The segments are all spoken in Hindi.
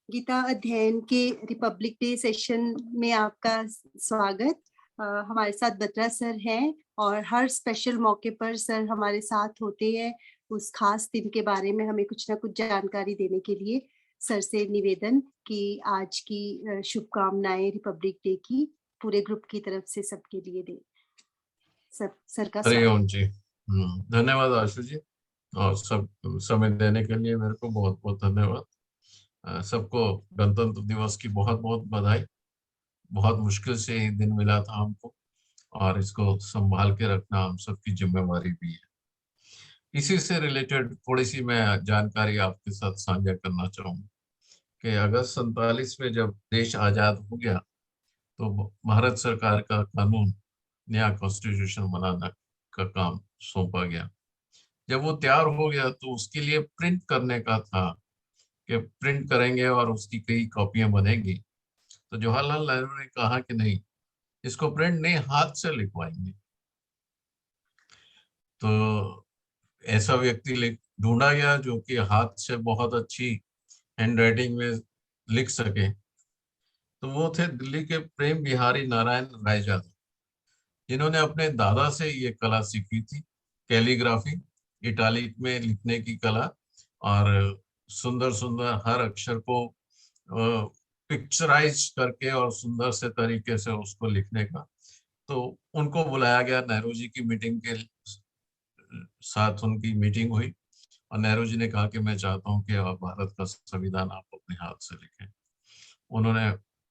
गीता अध्ययन के रिपब्लिक डे सेशन में आपका स्वागत। हमारे साथ बत्रा सर हैं और हर स्पेशल मौके पर सर हमारे साथ होते हैं उस खास दिन के बारे में हमें कुछ ना कुछ जानकारी देने के लिए। सर से निवेदन कि आज की शुभकामनाएं रिपब्लिक डे की पूरे ग्रुप की तरफ से सबके लिए दें। सर का स्वागत। हरिओम जी। धन्यवाद आशु जी, और सब समय देने के लिए मेरे को बहुत बहुत धन्यवाद। सबको गणतंत्र दिवस की बहुत बहुत बधाई। बहुत मुश्किल से ये दिन मिला था हमको, और इसको संभाल के रखना हम सबकी जिम्मेवारी भी है। इसी से रिलेटेड थोड़ी सी मैं जानकारी आपके साथ साझा करना चाहूंगा कि अगस्त 47 में जब देश आजाद हो गया तो भारत सरकार का कानून, नया कॉन्स्टिट्यूशन बनाना का काम सौंपा गया। जब वो तैयार हो गया तो उसके लिए प्रिंट करने का था कि प्रिंट करेंगे और उसकी कई कॉपियां बनेगी। तो जवाहरलाल नेहरू ने कहा कि नहीं, इसको प्रिंट नहीं, हाथ से लिखवाएंगे। तो ऐसा व्यक्ति ढूंढा गया जो कि हाथ से बहुत अच्छी हैंड राइटिंग में लिख सके। तो वो थे दिल्ली के प्रेम बिहारी नारायण रायजादा, जिन्होंने अपने दादा से ये कला सीखी थी, कैलीग्राफी, इटालिक में लिखने की कला, और सुंदर सुंदर हर अक्षर को पिक्चराइज करके और सुंदर से तरीके से उसको लिखने का। तो उनको बुलाया गया, नेहरू जी की मीटिंग के साथ उनकी मीटिंग हुई, और नेहरू जी ने कहा कि मैं चाहता हूं कि आप भारत का संविधान आप अपने हाथ से लिखें। उन्होंने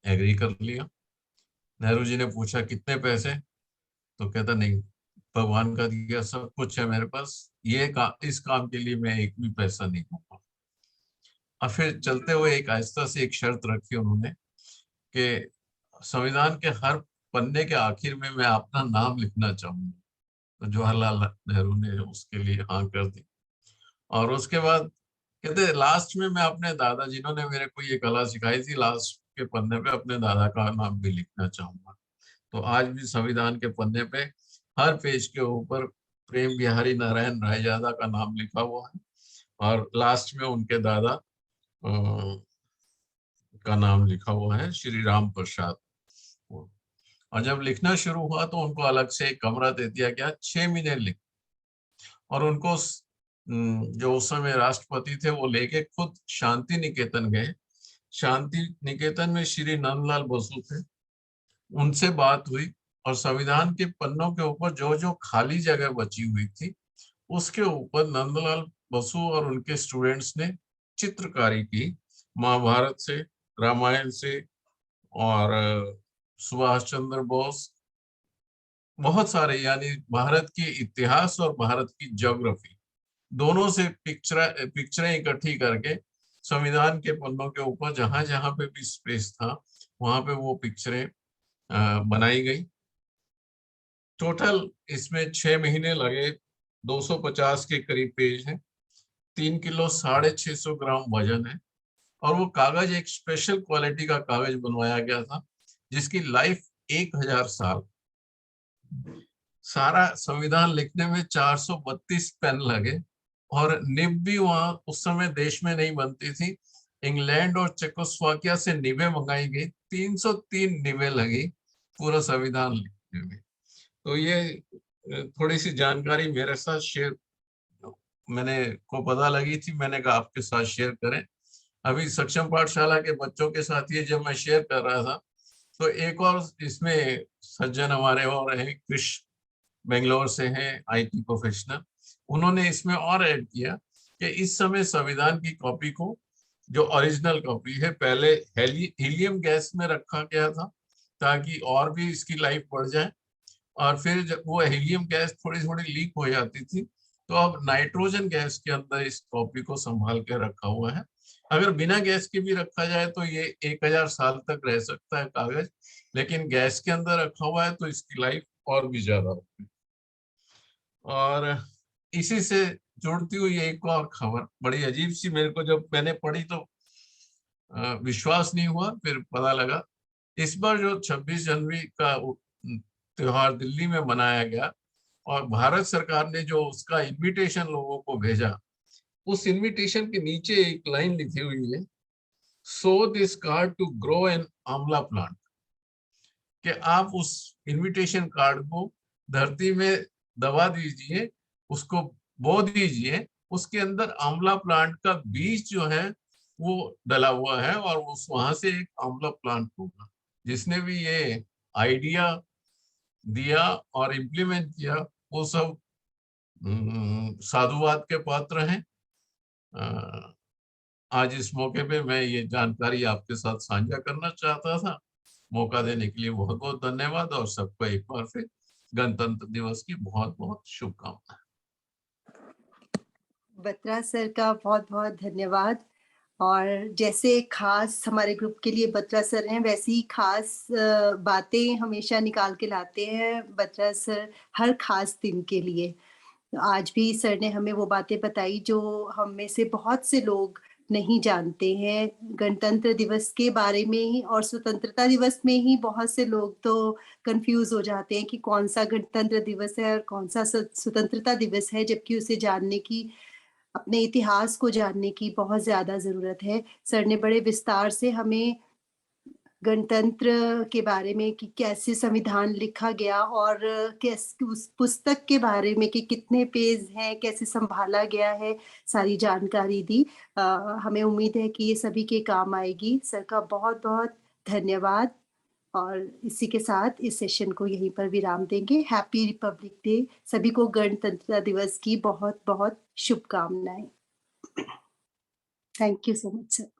एग्री कर लिया। नेहरू जी ने पूछा कितने पैसे, तो कहता नहीं, भगवान का दिया सब कुछ है मेरे पास, इस काम के लिए मैं एक भी पैसा नहीं दूंगा। और फिर चलते हुए एक आहिस्ता से एक शर्त रखी उन्होंने कि संविधान के हर पन्ने के आखिर में मैं अपना नाम लिखना चाहूंगा। तो जवाहरलाल नेहरू ने उसके लिए हाँ कर दी। और उसके बाद कहते लास्ट में मैं अपने दादा, जिन्होंने मेरे को ये कला सिखाई थी, लास्ट के पन्ने पे अपने दादा का नाम भी लिखना चाहूंगा। तो आज भी संविधान के पन्ने पे हर पेज के ऊपर प्रेम बिहारी नारायण रायजादा का नाम लिखा हुआ है, और लास्ट में उनके दादा का नाम लिखा हुआ है, श्री राम प्रसाद। और जब लिखना शुरू हुआ तो उनको अलग से एक कमरा दे दिया गया, 6 महीने लिख। और उनको जो उस समय राष्ट्रपति थे वो लेके खुद शांति निकेतन गए। शांति निकेतन में श्री नंदलाल बसु थे, उनसे बात हुई, और संविधान के पन्नों के ऊपर जो जो खाली जगह बची हुई थी उसके ऊपर नंदलाल बसु और उनके स्टूडेंट्स ने चित्रकारी की, महाभारत से, रामायण से, और सुभाष चंद्र बोस, बहुत सारे, यानी भारत की इतिहास और भारत की ज्योग्राफी दोनों से पिक्चरें इकट्ठी करके संविधान के पन्नों के ऊपर जहां जहां पे भी स्पेस था वहां पे वो पिक्चरें बनाई गई। टोटल इसमें 6 महीने लगे। 250 के करीब पेज है, 3 किलो 650 ग्राम वजन है, और वो कागज एक स्पेशल क्वालिटी का कागज बनवाया गया था जिसकी लाइफ 1000 साल। सारा संविधान लिखने में 432 पेन लगे, और निब भी वहां उस समय देश में नहीं बनती थी, इंग्लैंड और चेकोस्लोवाकिया से निबें मंगाई गई, 303 निबें लगी पूरा संविधान लिखने में। तो ये थोड़ी सी जानकारी मेरे साथ शेयर, मैंने को पता लगी थी, मैंने कहा आपके साथ शेयर करें। अभी सक्षम पाठशाला के बच्चों के साथ ये जब मैं शेयर कर रहा था तो एक और इसमें सज्जन हमारे और हैं, कृष बेंगलोर से हैं, आईटी प्रोफेशनल, उन्होंने इसमें और ऐड किया कि इस समय संविधान की कॉपी को, जो ओरिजिनल कॉपी है, पहले हीलियम गैस में रखा गया था ताकि और भी इसकी लाइफ बढ़ जाए, और फिर जब वो हीलियम गैस थोड़ी थोड़ी लीक हो जाती थी तो अब नाइट्रोजन गैस के अंदर इस कॉपी को संभाल के रखा हुआ है। अगर बिना गैस के भी रखा जाए तो ये 1000 साल तक रह सकता है कागज, लेकिन गैस के अंदर रखा हुआ है तो इसकी लाइफ और भी ज्यादा होगी। और इसी से जुड़ती हुई एक और खबर बड़ी अजीब सी, मेरे को जब मैंने पढ़ी तो विश्वास नहीं हुआ, फिर पता लगा। इस बार जो 26 जनवरी का त्योहार दिल्ली में मनाया गया, और भारत सरकार ने जो उसका इनविटेशन लोगों को भेजा, उस इनविटेशन के नीचे एक लाइन लिखी हुई है sow this card to grow an आंवला प्लांट, कि आप उस इनविटेशन कार्ड को धरती में दबा दीजिए, उसको बो दीजिए, उसके अंदर आंवला प्लांट का बीज जो है वो डला हुआ है और उस वहां से एक आंवला प्लांट होगा। जिसने भी ये आइडिया दिया और इम्प्लीमेंट किया वो सब साधुवाद के पात्र हैं। आज इस मौके पे मैं ये जानकारी आपके साथ साझा करना चाहता था। मौका देने के लिए बहुत बहुत धन्यवाद और सबको एक बार फिर गणतंत्र दिवस की बहुत बहुत शुभकामनाएं। बत्रा सर का बहुत बहुत धन्यवाद। और जैसे खास हमारे ग्रुप के लिए बत्रा सर हैं, वैसी ही खास बातें हमेशा निकाल के लाते हैं बत्रा सर हर खास दिन के लिए। आज भी सर ने हमें वो बातें बताई जो हम में से बहुत से लोग नहीं जानते हैं। गणतंत्र दिवस के बारे में ही और स्वतंत्रता दिवस में ही बहुत से लोग तो कंफ्यूज हो जाते हैं कि कौन सा गणतंत्र दिवस है और कौन सा स्वतंत्रता दिवस है, जबकि उसे जानने की, अपने इतिहास को जानने की बहुत ज्यादा जरूरत है। सर ने बड़े विस्तार से हमें गणतंत्र के बारे में कि कैसे संविधान लिखा गया और कैसे उस पुस्तक के बारे में कि कितने पेज हैं, कैसे संभाला गया है, सारी जानकारी दी। हमें उम्मीद है कि ये सभी के काम आएगी। सर का बहुत बहुत धन्यवाद। और इसी के साथ इस सेशन को यहीं पर विराम देंगे। Happy Republic day. सभी को गणतंत्र दिवस की बहुत बहुत शुभकामनाएं। Thank you so much sir.